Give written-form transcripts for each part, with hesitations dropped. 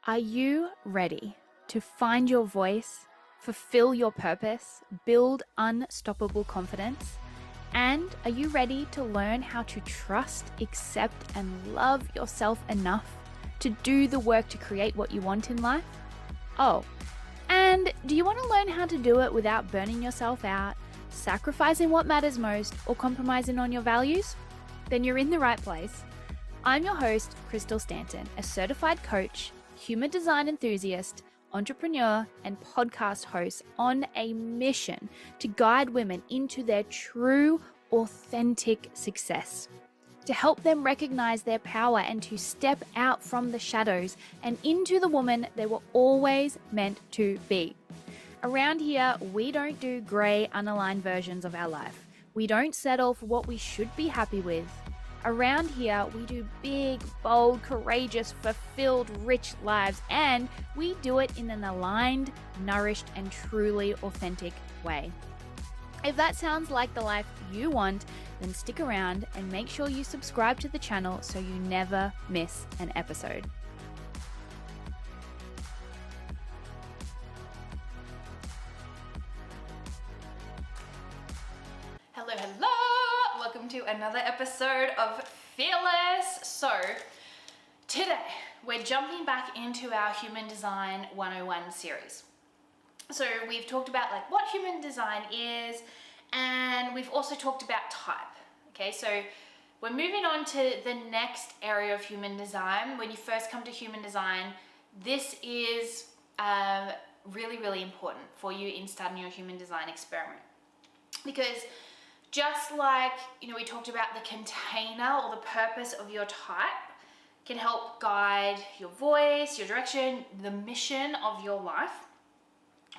Are you ready to find your voice, fulfill your purpose, build unstoppable confidence? And are you ready to learn how to trust, accept, and love yourself enough to do the work to create what you want in life? Oh, and do you want to learn how to do it without burning yourself out, sacrificing what matters most, or compromising on your values? Then you're in the right place. I'm your host, Crystal Stanton, a certified coach, human design enthusiast, entrepreneur, and podcast host on a mission to guide women into their true, authentic success, to help them recognize their power and to step out from the shadows and into the woman they were always meant to be. Around here, we don't do grey, unaligned versions of our life. We don't settle for what we should be happy with. Around here, we do big, bold, courageous, fulfilled, rich lives, and we do it in an aligned, nourished, and truly authentic way. If that sounds like the life you want, then stick around and make sure you subscribe to the channel so you never miss an episode. Hello! Welcome to another episode of Fearless. So, today we're jumping back into our Human Design 101 series. So, we've talked about what human design is, and we've also talked about type. Okay, so we're moving on to the next area of human design. When you first come to human design, this is really, really important for you in starting your human design experiment. Because just like, we talked about the container or the purpose of your type can help guide your voice, your direction, the mission of your life.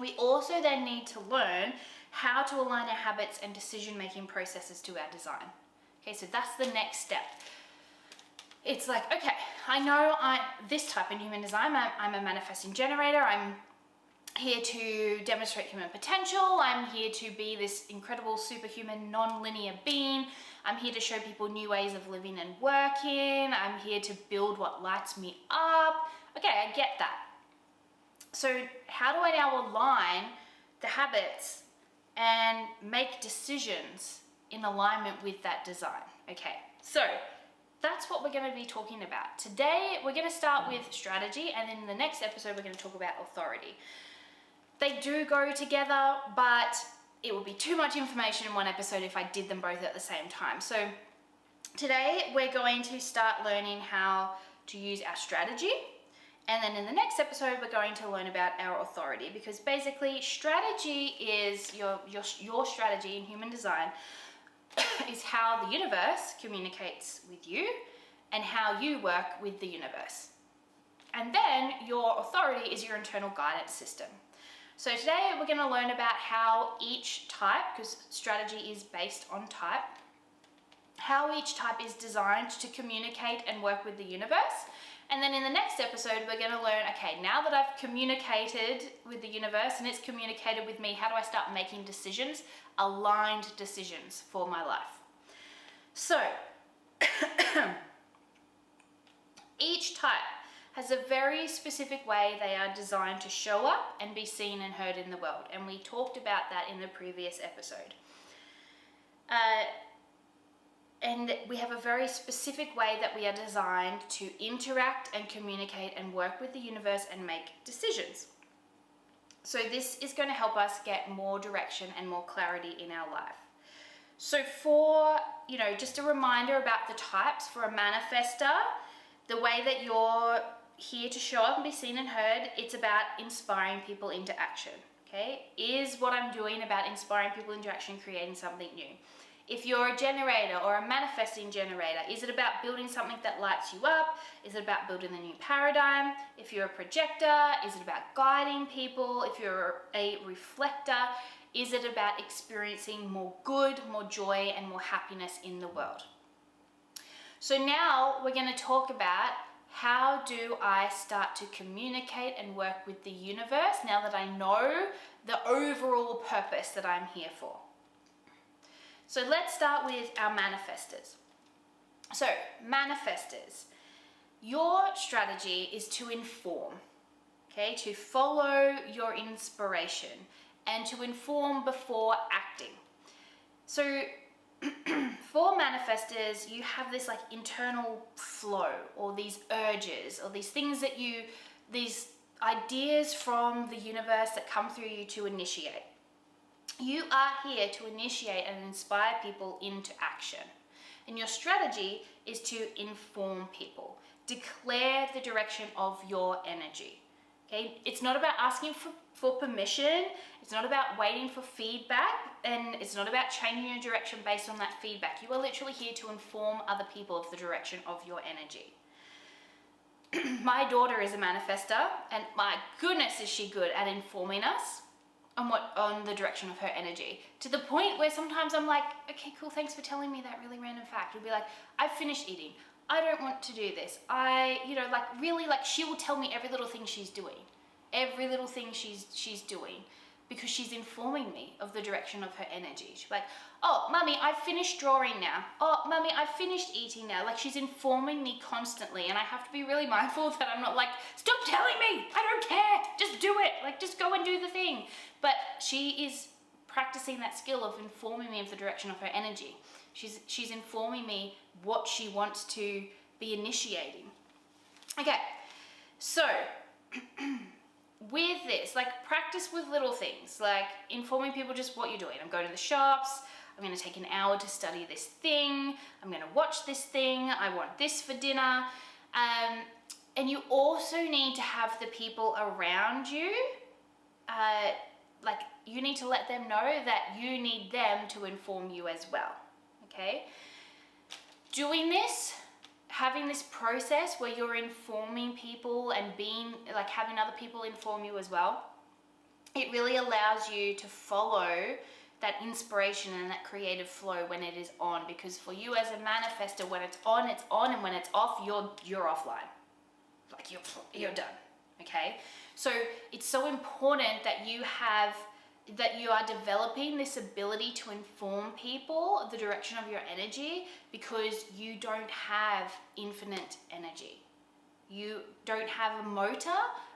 We also then need to learn how to align our habits and decision-making processes to our design. Okay, so that's the next step. It's like, okay, I know this type in human design, I'm a manifesting generator. I'm here to demonstrate human potential. I'm here to be this incredible superhuman non-linear being. I'm here to show people new ways of living and working. I'm here to build what lights me up. Okay, I get that. So how do I now align the habits and make decisions in alignment with that design? Okay, so that's what we're going to be talking about. Today, we're going to start with strategy, and then in the next episode, we're going to talk about authority. They do go together, but it would be too much information in one episode if I did them both at the same time. So today we're going to start learning how to use our strategy. And then in the next episode, we're going to learn about our authority, because basically strategy is your strategy in human design is how the universe communicates with you and how you work with the universe. And then your authority is your internal guidance system. So today we're going to learn about how each type, because strategy is based on type, how each type is designed to communicate and work with the universe. And then in the next episode, we're going to learn, okay, now that I've communicated with the universe and it's communicated with me, how do I start making decisions, aligned decisions for my life? So, each type has a very specific way they are designed to show up and be seen and heard in the world. And we talked about that in the previous episode. And we have a very specific way that we are designed to interact and communicate and work with the universe and make decisions. So this is going to help us get more direction and more clarity in our life. So for, just a reminder about the types, for a manifestor, the way that you're here to show up and be seen and heard, it's about inspiring people into action. Okay? Is what I'm doing about inspiring people into action, creating something new? If you're a generator or a manifesting generator, is it about building something that lights you up? Is it about building a new paradigm? If you're a projector, is it about guiding people? If you're a reflector, is it about experiencing more good, more joy, and more happiness in the world? So now we're going to talk about how do I start to communicate and work with the universe now that I know the overall purpose that I'm here for. So let's start with our manifestors. So manifestors, your strategy is to inform. okay, to follow your inspiration and to inform before acting. So for manifestors, you have this like internal flow, or these urges, or these things that these ideas from the universe that come through you to initiate. You are here to initiate and inspire people into action. And your strategy is to inform people. Declare the direction of your energy. Okay? It's not about asking for permission. It's not about waiting for feedback. And it's not about changing your direction based on that feedback. You are literally here to inform other people of the direction of your energy. My daughter is a manifestor, and my goodness is she good at informing us on the direction of her energy, to the point where sometimes I'm like, okay, cool, thanks for telling me that really random fact. It'll be like, I've finished eating, I don't want to do this, she will tell me every little thing she's doing, because she's informing me of the direction of her energy. She's like, oh, mummy, I've finished drawing now. Oh, mummy, I've finished eating now. Like, she's informing me constantly, and I have to be really mindful that I'm not like, stop telling me, I don't care, just do it. Like, just go and do the thing. But she is practicing that skill of informing me of the direction of her energy. She's informing me what she wants to be initiating. Okay, so with this, like, practice with little things, like informing people just what you're doing. I'm going to the shops, I'm going to take an hour to study this thing, I'm going to watch this thing, I want this for dinner. And you also need to have the people around you, you need to let them know that you need them to inform you as well, okay? Doing this, having this process where you're informing people and having other people inform you as well, it really allows you to follow that inspiration and that creative flow when it is on. Because for you as a manifestor, when it's on, and when it's off, you're offline. Like, you're done, okay? So it's so important that you are developing this ability to inform people of the direction of your energy, because you don't have infinite energy. You don't have a motor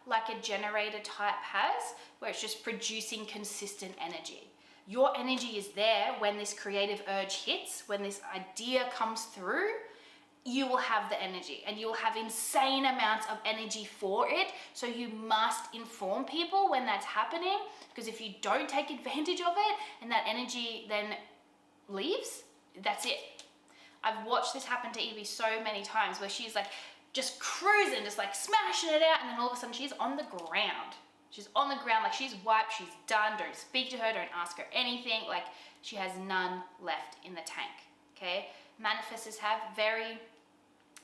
like a generator type has, where it's just producing consistent energy. Your energy is there when this creative urge hits, when this idea comes through. You will have the energy, and you will have insane amounts of energy for it. So you must inform people when that's happening, because if you don't take advantage of it and that energy then leaves, that's it. I've watched this happen to Evie so many times, where she's like just cruising, just like smashing it out, and then all of a sudden she's on the ground. She's on the ground, like she's wiped, she's done. Don't speak to her, don't ask her anything. Like, she has none left in the tank, okay? Manifestors have very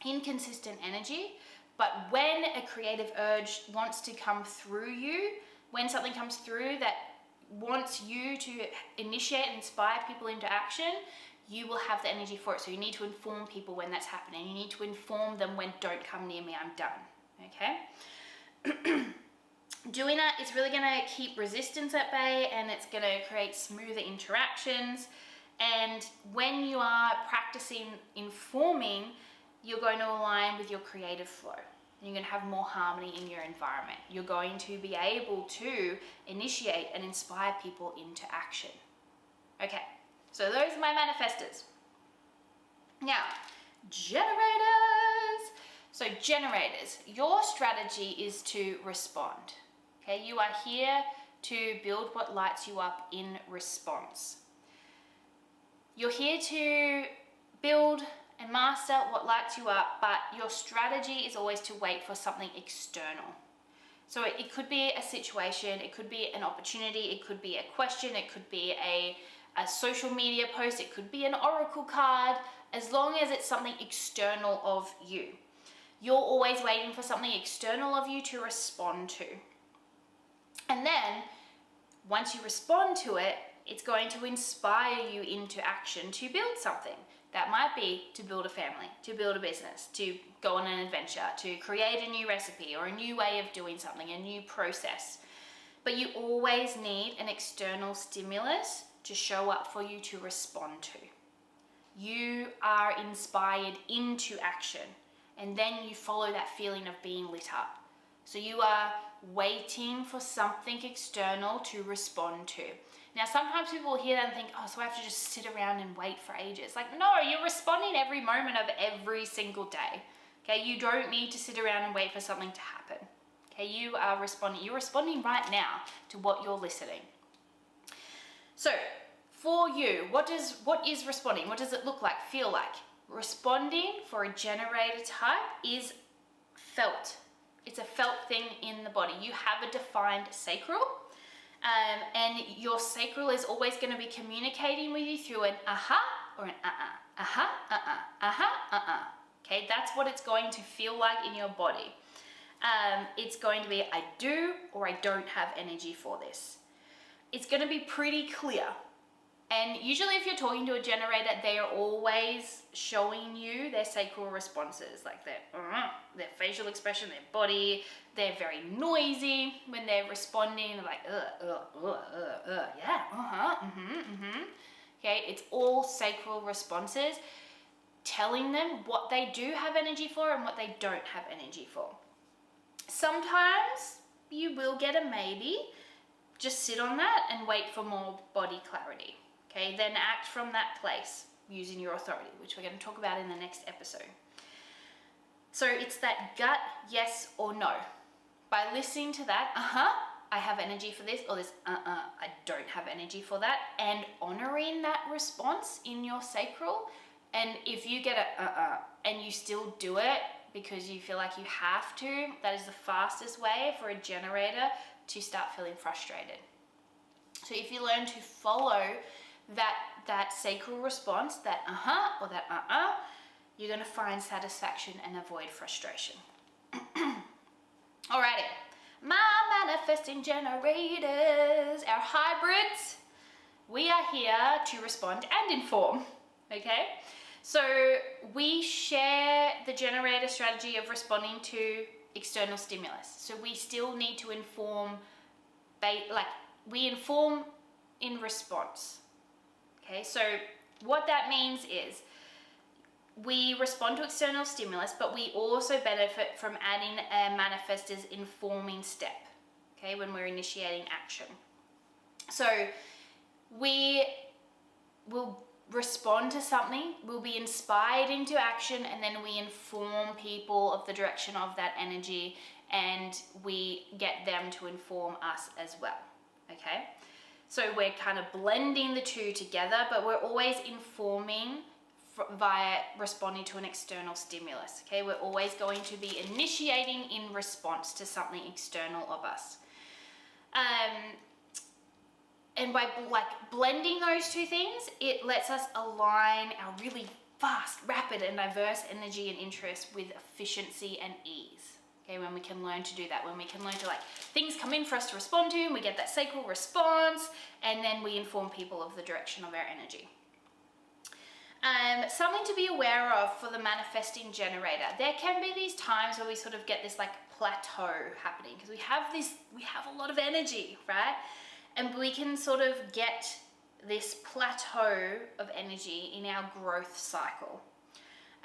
inconsistent energy, but when a creative urge wants to come through you, when something comes through that wants you to initiate and inspire people into action, you will have the energy for it. So you need to inform people when that's happening. You need to inform them when, don't come near me, I'm done, okay? Doing that is really gonna keep resistance at bay, and it's gonna create smoother interactions. And when you are practicing informing, you're going to align with your creative flow. You're going to have more harmony in your environment. You're going to be able to initiate and inspire people into action. Okay, so those are my manifestors. Now, generators. So generators, your strategy is to respond. Okay, you are here to build what lights you up in response. You're here to build and master what lights you up, but your strategy is always to wait for something external. So it could be a situation, it could be an opportunity, it could be a question, it could be a social media post, it could be an oracle card, as long as it's something external of you. You're always waiting for something external of you to respond to. And then, once you respond to it, it's going to inspire you into action to build something. That might be to build a family, to build a business, to go on an adventure, to create a new recipe or a new way of doing something, a new process. But you always need an external stimulus to show up for you to respond to. You are inspired into action, and then you follow that feeling of being lit up. So you are waiting for something external to respond to. Now, sometimes people will hear that and think, oh, so I have to just sit around and wait for ages. Like, no, you're responding every moment of every single day. Okay, you don't need to sit around and wait for something to happen. Okay, you are responding. You're responding right now to what you're listening. So, for you, what is responding? What does it look like, feel like? Responding for a generator type is felt. It's a felt thing in the body. You have a defined sacral, and your sacral is always going to be communicating with you through an aha or an aha, aha. Okay, that's what it's going to feel like in your body. It's going to be I do or I don't have energy for this. It's going to be pretty clear. And usually if you're talking to a generator, they are always showing you their sacral responses, like their facial expression, their body. They're very noisy when they're responding. They're like, yeah, Okay, it's all sacral responses telling them what they do have energy for and what they don't have energy for. Sometimes you will get a maybe. Just sit on that and wait for more body clarity. Okay, then act from that place using your authority, which we're going to talk about in the next episode. So it's that gut yes or no. By listening to that, I have energy for this, or this, I don't have energy for that, and honoring that response in your sacral. And if you get a and you still do it because you feel like you have to, that is the fastest way for a generator to start feeling frustrated. So if you learn to follow that sacral response, that or that you're going to find satisfaction and avoid frustration. Alrighty, my manifesting generators, our hybrids, we are here to respond and inform, okay? So we share the generator strategy of responding to external stimulus. So we still need to inform, we inform in response. Okay, so what that means is we respond to external stimulus, but we also benefit from adding a manifestor's informing step, okay, when we're initiating action. So we will respond to something, we'll be inspired into action, and then we inform people of the direction of that energy, and we get them to inform us as well, okay? So we're kind of blending the two together, but we're always informing via responding to an external stimulus, okay? We're always going to be initiating in response to something external of us. And by blending those two things, it lets us align our really fast, rapid, and diverse energy and interest with efficiency and ease. Okay, when we can learn to do that, when we can learn to things come in for us to respond to, and we get that sacral response, and then we inform people of the direction of our energy. Something to be aware of for the manifesting generator. There can be these times where we sort of get this plateau happening because we have a lot of energy, right? And we can sort of get this plateau of energy in our growth cycle,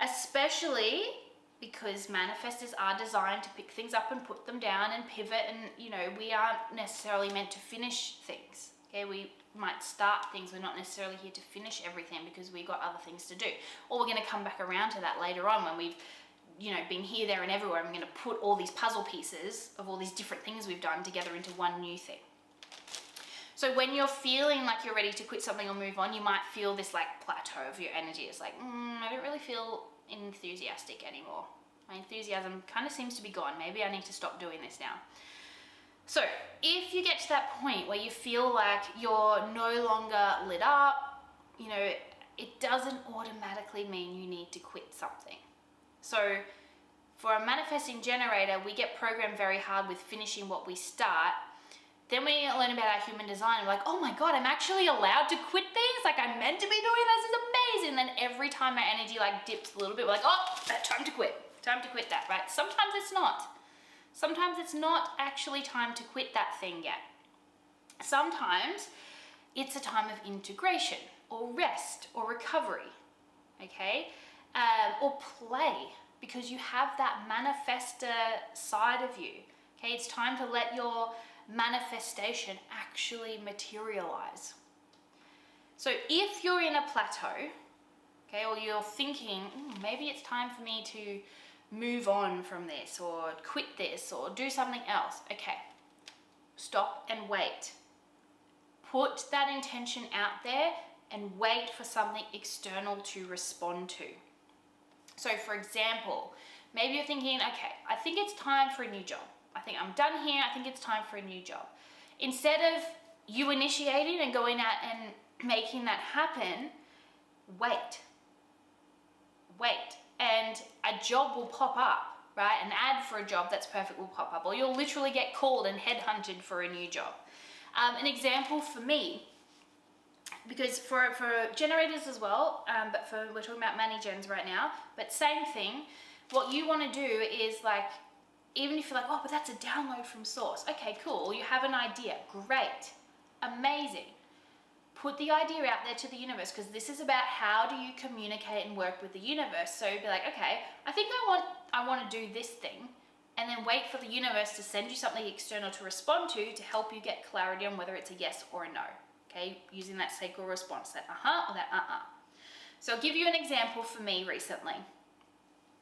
especially because manifestors are designed to pick things up and put them down and pivot, and we aren't necessarily meant to finish things. Okay, we might start things, we're not necessarily here to finish everything because we've got other things to do. Or we're going to come back around to that later on when we've been here, there, and everywhere. I'm going to put all these puzzle pieces of all these different things we've done together into one new thing. So when you're feeling like you're ready to quit something or move on, you might feel this plateau of your energy. It's I don't really feel enthusiastic anymore. My enthusiasm kind of seems to be gone. Maybe I need to stop doing this now. So if you get to that point where you feel like you're no longer lit up, it doesn't automatically mean you need to quit something. So for a manifesting generator, we get programmed very hard with finishing what we start. Then we learn about our human design, and we're like, oh my God, I'm actually allowed to quit things? I'm meant to be doing this? Is amazing. Then every time our energy dips a little bit, we're like, oh, time to quit. Time to quit that, right? Sometimes it's not. Sometimes it's not actually time to quit that thing yet. Sometimes it's a time of integration or rest or recovery, okay? Or play, because you have that manifestor side of you. Okay, it's time to let your manifestation actually materialize. So if you're in a plateau, okay, or you're thinking, maybe it's time for me to move on from this or quit this or do something else, okay, stop and wait. Put that intention out there and wait for something external to respond to. So for example, maybe you're thinking, okay, I think it's time for a new job. I think I'm done here. I think it's time for a new job. Instead of you initiating and going out and making that happen, wait. And a job will pop up, right? An ad for a job that's perfect will pop up, or you'll literally get called and headhunted for a new job. An example for me, because for generators as well, but we're talking about mani-gens right now, but same thing, what you want to do is like, even if you're like, oh, but that's a download from source. Okay, cool. You have an idea. Great. Amazing. Put the idea out there to the universe, because this is about how do you communicate and work with the universe. So be like, okay, I think I want to do this thing, and then wait for the universe to send you something external to respond to help you get clarity on whether it's a yes or a no. Okay, using that sacral response, that or that So I'll give you an example for me recently.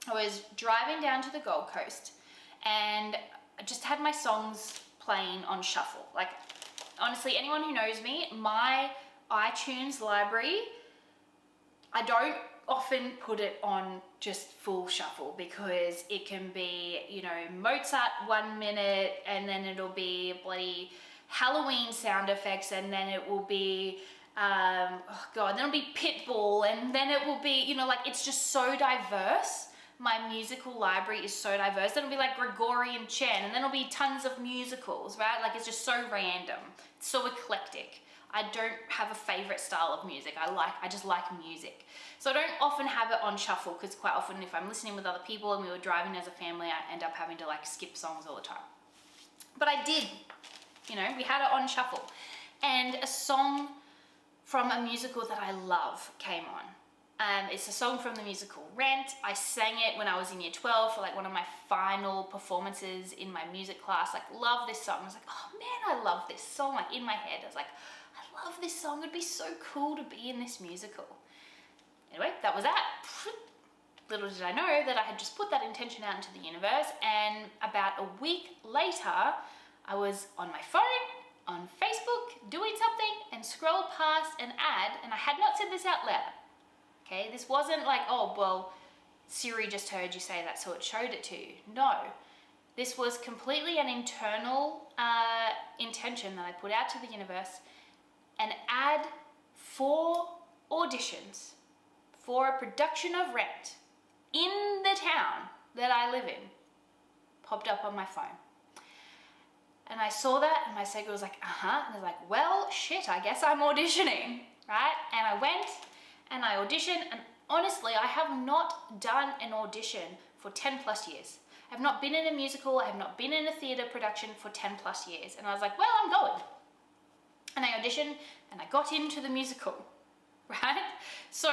I was driving down to the Gold Coast and I just had my songs playing on shuffle. Like, honestly, anyone who knows me, my iTunes library, I don't often put it on just full shuffle, because it can be, Mozart 1 minute, and then it'll be bloody Halloween sound effects, and then it will be, then it'll be Pitbull, and then it will be, it's just so diverse. My musical library is so diverse. Then it'll be like Gregorian chant, and then it'll be tons of musicals, right? Like, it's just so random. It's so eclectic. I don't have a favorite style of music. I just like music. So I don't often have it on shuffle, because quite often if I'm listening with other people and we were driving as a family, I end up having to like skip songs all the time. But I did, we had it on shuffle. And a song from a musical that I love came on. It's a song from the musical Rent. I sang it when I was in year 12 for like one of my final performances in my music class. Like, love this song. I was like, oh man, I love this song. Like, in my head, I was like, I love this song. It'd be so cool to be in this musical. Anyway, that was that. Little did I know that I had just put that intention out into the universe, and about a week later, I was on my phone, on Facebook, doing something, and scrolled past an ad, and I had not said this out loud. Okay, this wasn't like, oh, well, Siri just heard you say that, so it showed it to you. No, this was completely an internal intention that I put out to the universe. An ad for auditions for a production of Rent in the town that I live in popped up on my phone. And I saw that, and my sacral was like, and I was like, well, shit, I guess I'm auditioning, right? And I went, and I auditioned, and honestly, I have not done an audition for 10 plus years. I have not been in a musical, I have not been in a theatre production for 10 plus years. And I was like, well, I'm going. And I auditioned, and I got into the musical, right? So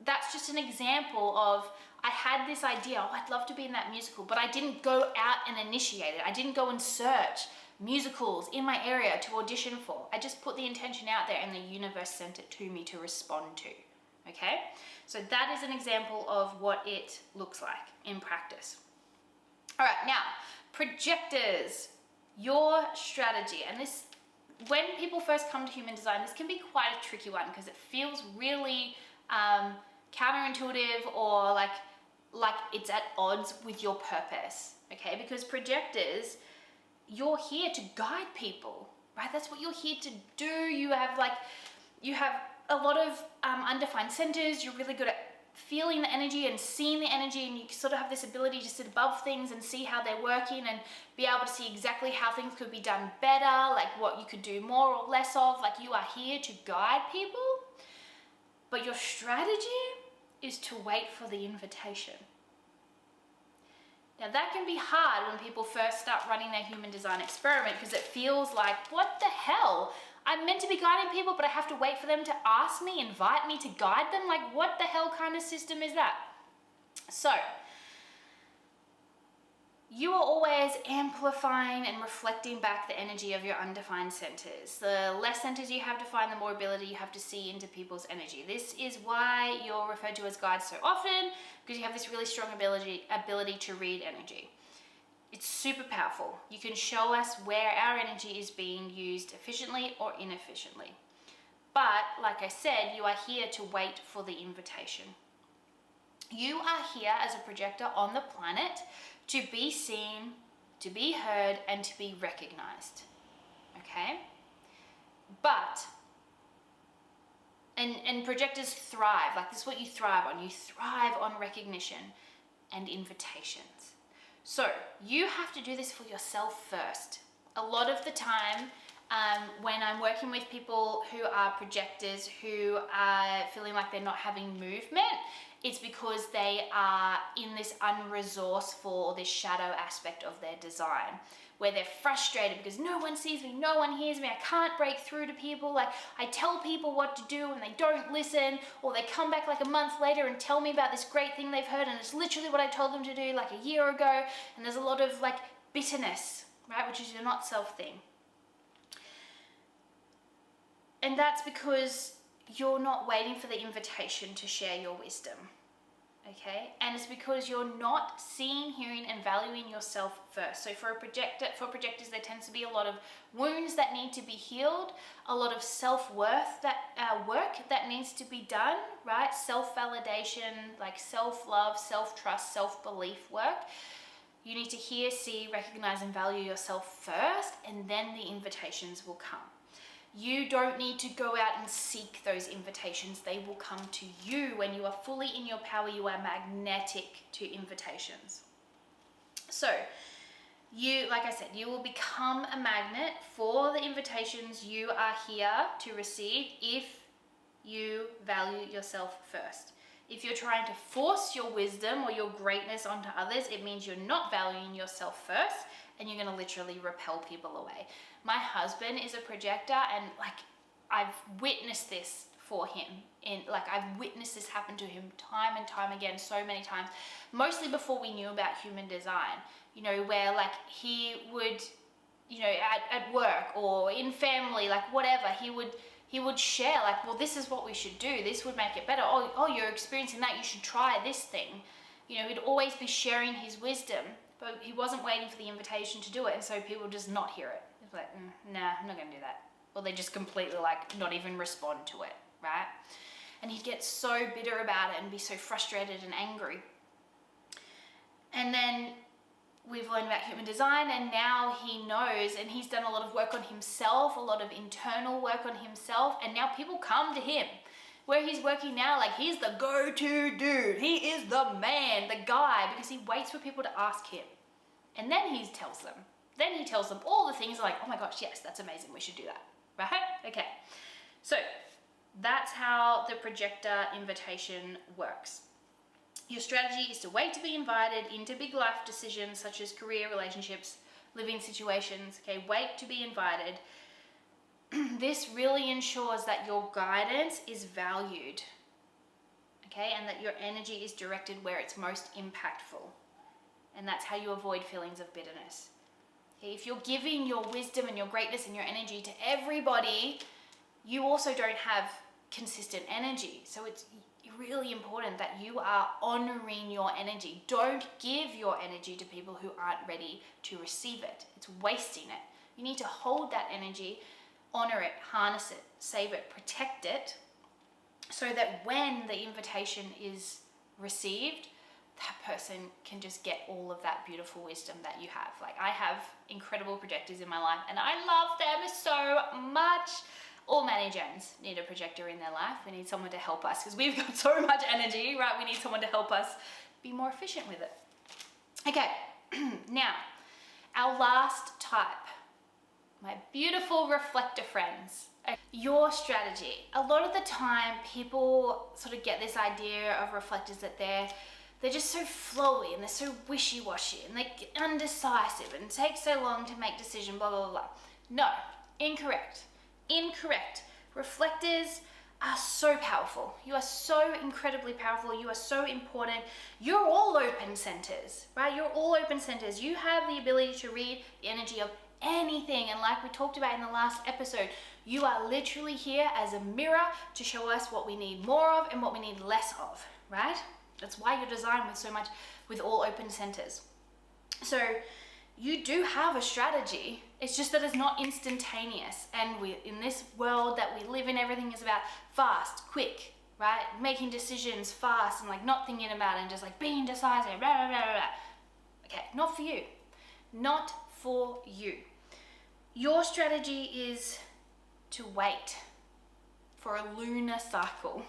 that's just an example of, I had this idea, oh, I'd love to be in that musical, but I didn't go out and initiate it. I didn't go and search musicals in my area to audition for. I just put the intention out there, and the universe sent it to me to respond to, okay? So that is an example of what it looks like in practice. All right, now, projectors, your strategy, and this, when people first come to human design, this can be quite a tricky one, because it feels really counterintuitive, or like it's at odds with your purpose, okay? Because projectors, you're here to guide people, right? That's what you're here to do. You have a lot of undefined centers. You're really good at feeling the energy and seeing the energy, and you sort of have this ability to sit above things and see how they're working and be able to see exactly how things could be done better, like what you could do more or less of. Like, you are here to guide people, but your strategy is to wait for the invitation. Now, that can be hard when people first start running their human design experiment, because it feels like, what the hell? I'm meant to be guiding people, but I have to wait for them to ask me, invite me to guide them? Like, what the hell kind of system is that? So, you are always amplifying and reflecting back the energy of your undefined centers. The less centers you have defined, the more ability you have to see into people's energy. This is why you're referred to as guides so often, because you have this really strong ability to read energy. It's super powerful. You can show us where our energy is being used efficiently or inefficiently. But like I said, you are here to wait for the invitation. You are here as a projector on the planet to be seen, to be heard, and to be recognized. Okay? But, and projectors thrive, like this is what you thrive on. You thrive on recognition and invitations. So you have to do this for yourself first. A lot of the time, when I'm working with people who are projectors, who are feeling like they're not having movement, it's because they are in this unresourceful or this shadow aspect of their design, where they're frustrated because no one sees me, no one hears me, I can't break through to people, like I tell people what to do and they don't listen, or they come back like a month later and tell me about this great thing they've heard and it's literally what I told them to do like a year ago, and there's a lot of like bitterness, right, which is your not self thing. And that's because you're not waiting for the invitation to share your wisdom, okay? And it's because you're not seeing, hearing, and valuing yourself first. So for projectors, there tends to be a lot of wounds that need to be healed, a lot of self-worth work that needs to be done, right? Self-validation, like self-love, self-trust, self-belief work. You need to hear, see, recognize, and value yourself first, and then the invitations will come. You don't need to go out and seek those invitations. They will come to you. When you are fully in your power, you are magnetic to invitations. So you, like I said, you will become a magnet for the invitations you are here to receive if you value yourself first. If you're trying to force your wisdom or your greatness onto others, it means you're not valuing yourself first, and you're going to literally repel people away. My husband is a projector, and like I've witnessed this for him. I've witnessed this happen to him time and time again, so many times, mostly before we knew about human design, you know, where like he would, you know, at work or in family, like whatever, he would share like, well, this is what we should do. This would make it better. Oh, you're experiencing that. You should try this thing. You know, he'd always be sharing his wisdom, but he wasn't waiting for the invitation to do it. And so people just not hear it. It's like, nah, I'm not going to do that. Or they just completely like not even respond to it, right? And he'd get so bitter about it and be so frustrated and angry. And then we've learned about human design, and now he knows, and he's done a lot of work on himself, a lot of internal work on himself, and now people come to him. Where he's working now, like he's the go-to dude. He is the man, the guy, because he waits for people to ask him. And then he tells them. Then he tells them all the things like, oh my gosh, yes, that's amazing. We should do that, right? Okay. So that's how the projector invitation works. Your strategy is to wait to be invited into big life decisions such as career, relationships, living situations. Okay, wait to be invited. This really ensures that your guidance is valued, okay, and that your energy is directed where it's most impactful. And that's how you avoid feelings of bitterness. Okay, if you're giving your wisdom and your greatness and your energy to everybody, you also don't have consistent energy. So it's really important that you are honoring your energy. Don't give your energy to people who aren't ready to receive it. It's wasting it. You need to hold that energy, honor it, harness it, save it, protect it, so that when the invitation is received, that person can just get all of that beautiful wisdom that you have. Like, I have incredible projectors in my life and I love them so much. All Jones need a projector in their life. We need someone to help us because we've got so much energy, right? We need someone to help us be more efficient with it. Okay, now, our last type, my beautiful reflector friends. Your strategy. A lot of the time, people sort of get this idea of reflectors that they're just so flowy and they're so wishy-washy and they're undecisive and take so long to make decisions, blah, blah, blah. No, incorrect. Reflectors are so powerful. You are so incredibly powerful. You are so important. You're all open centers, right? You're all open centers. You have the ability to read the energy of anything. And like we talked about in the last episode, you are literally here as a mirror to show us what we need more of and what we need less of, right? That's why you're designed with so much, with all open centers. So you do have a strategy. It's just that it's not instantaneous. And in this world that we live in, everything is about fast, quick, right? Making decisions fast and like not thinking about it and just like being decisive, blah, blah, blah, blah. Okay, not for you. Not for you. Your strategy is to wait for a lunar cycle,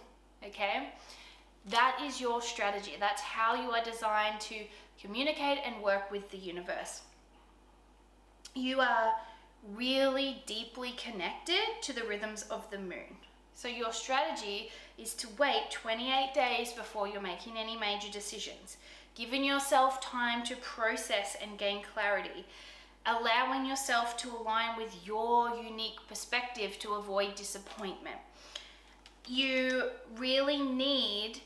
okay? That is your strategy. That's how you are designed to communicate and work with the universe. You are really deeply connected to the rhythms of the moon. So your strategy is to wait 28 days before you're making any major decisions, giving yourself time to process and gain clarity, allowing yourself to align with your unique perspective to avoid disappointment. You really need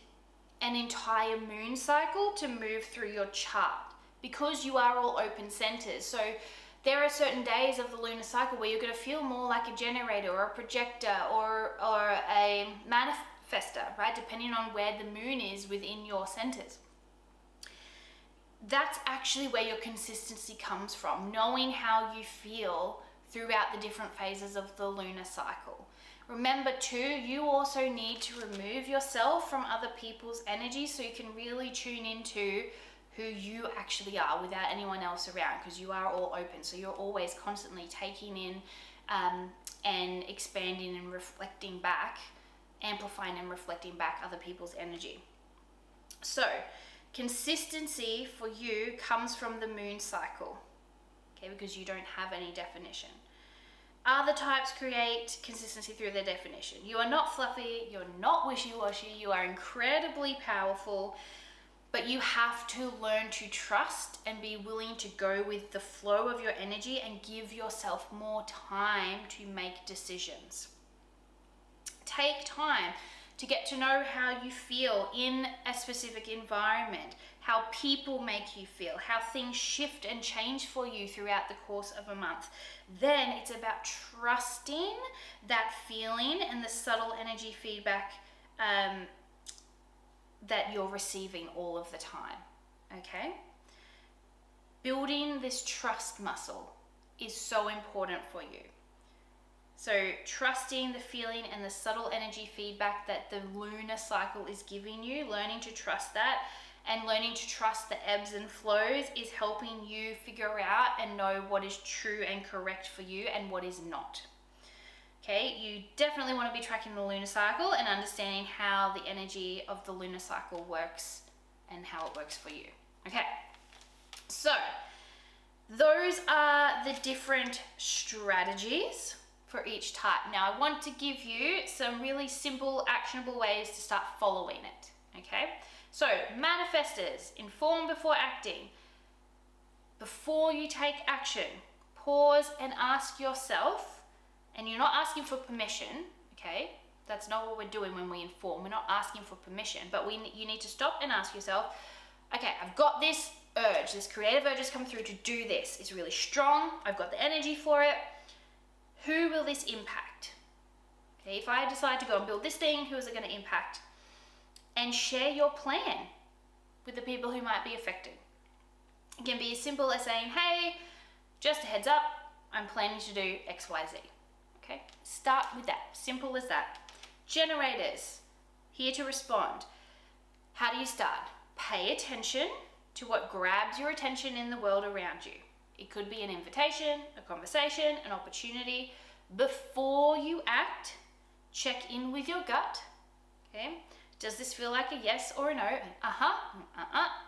an entire moon cycle to move through your chart because you are all open centers. So there are certain days of the lunar cycle where you're going to feel more like a generator or a projector or a manifestor, right? Depending on where the moon is within your centers. That's actually where your consistency comes from, knowing how you feel throughout the different phases of the lunar cycle. Remember too, you also need to remove yourself from other people's energy so you can really tune into who you actually are without anyone else around, because you are all open. So you're always constantly taking in and expanding and reflecting back, amplifying and reflecting back other people's energy. So consistency for you comes from the moon cycle, okay, because you don't have any definition. Other types create consistency through their definition. You are not fluffy, you're not wishy-washy, you are incredibly powerful, but you have to learn to trust and be willing to go with the flow of your energy and give yourself more time to make decisions. Take time to get to know how you feel in a specific environment, how people make you feel, how things shift and change for you throughout the course of a month. Then it's about trusting that feeling and the subtle energy feedback that you're receiving all of the time, okay? Building this trust muscle is so important for you. So trusting the feeling and the subtle energy feedback that the lunar cycle is giving you, learning to trust that and learning to trust the ebbs and flows is helping you figure out and know what is true and correct for you and what is not. Okay, you definitely want to be tracking the lunar cycle and understanding how the energy of the lunar cycle works and how it works for you. Okay, so those are the different strategies for each type. Now I want to give you some really simple, actionable ways to start following it. Okay, so manifestors, inform before acting. Before you take action, pause and ask yourself. And you're not asking for permission, okay? That's not what we're doing when we inform. We're not asking for permission, but you need to stop and ask yourself, okay, I've got this urge, this creative urge has come through to do this. It's really strong. I've got the energy for it. Who will this impact? Okay, if I decide to go and build this thing, who is it going to impact? And share your plan with the people who might be affected. It can be as simple as saying, hey, just a heads up, I'm planning to do X, Y, Z. Okay, start with that, simple as that. Generators, here to respond. How do you start? Pay attention to what grabs your attention in the world around you. It could be an invitation, a conversation, an opportunity. Before you act, check in with your gut. Okay, does this feel like a yes or a no?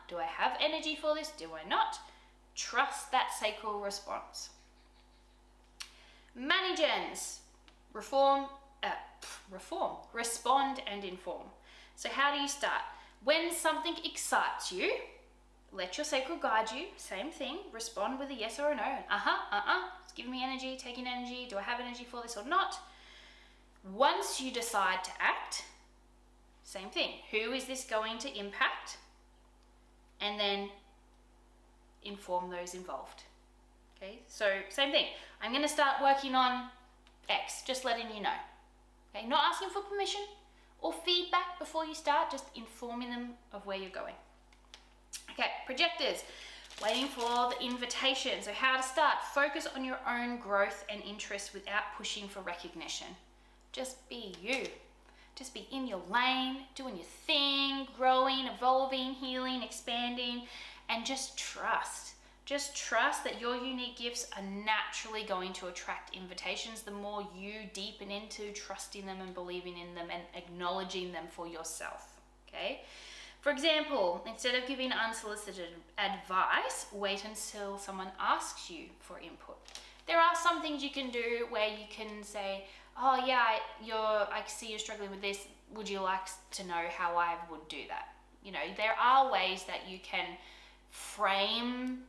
Do I have energy for this? Do I not? Trust that sacral response. Manigens, respond and inform. So how do you start? When something excites you, let your sacral guide you. Same thing, respond with a yes or a no. It's giving me energy, taking energy. Do I have energy for this or not? Once you decide to act, same thing. Who is this going to impact? And then inform those involved. Okay, so same thing. I'm going to start working on X, just letting you know. Okay, not asking for permission or feedback before you start, just informing them of where you're going. Okay, projectors, waiting for the invitation. So how to start? Focus on your own growth and interest without pushing for recognition. Just be you. Just be in your lane, doing your thing, growing, evolving, healing, expanding, and just trust. Just trust that your unique gifts are naturally going to attract invitations the more you deepen into trusting them and believing in them and acknowledging them for yourself, okay? For example, instead of giving unsolicited advice, wait until someone asks you for input. There are some things you can do where you can say, oh yeah, I see you're struggling with this. Would you like to know how I would do that? You know, there are ways that you can frame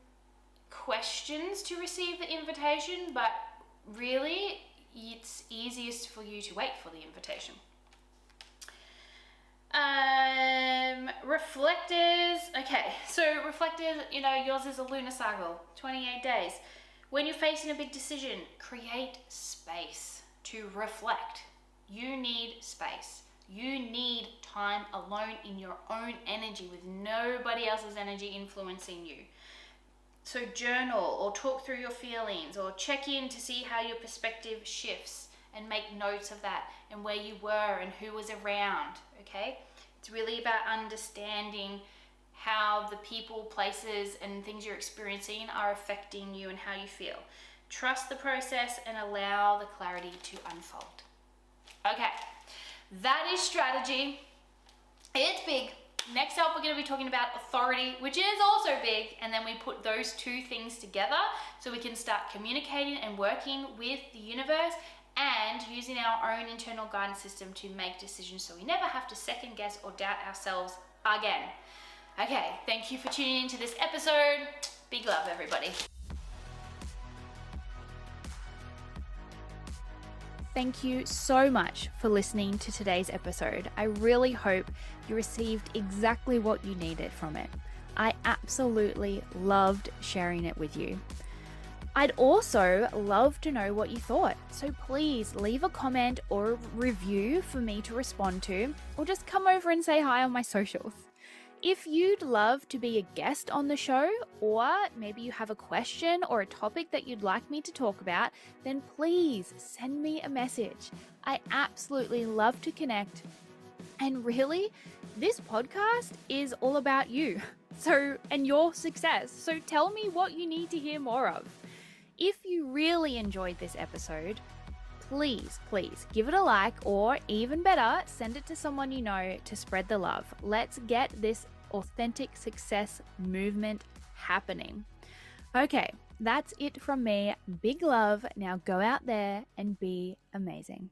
questions to receive the invitation, but really it's easiest for you to wait for the invitation. Reflectors. Okay, so reflectors, you know, yours is a lunar cycle, 28 days. When you're facing a big decision, create space to reflect. You need space. You need time alone in your own energy with nobody else's energy influencing you. So journal or talk through your feelings or check in to see how your perspective shifts and make notes of that and where you were and who was around, okay? It's really about understanding how the people, places, and things you're experiencing are affecting you and how you feel. Trust the process and allow the clarity to unfold. Okay, that is strategy. It's big. Next up, we're going to be talking about authority, which is also big, and then we put those two things together so we can start communicating and working with the universe and using our own internal guidance system to make decisions so we never have to second guess or doubt ourselves again. Okay, thank you for tuning into this episode. Big love, everybody. Thank you so much for listening to today's episode. I really hope you received exactly what you needed from it. I absolutely loved sharing it with you. I'd also love to know what you thought, so please leave a comment or a review for me to respond to, or just come over and say hi on my socials. If you'd love to be a guest on the show, or maybe you have a question or a topic that you'd like me to talk about, then please send me a message. I absolutely love to connect. And really, this podcast is all about you, and your success. So tell me what you need to hear more of. If you really enjoyed this episode, please give it a like, or even better, send it to someone you know to spread the love. Let's get this authentic success movement happening. Okay, that's it from me. Big love. Now go out there and be amazing.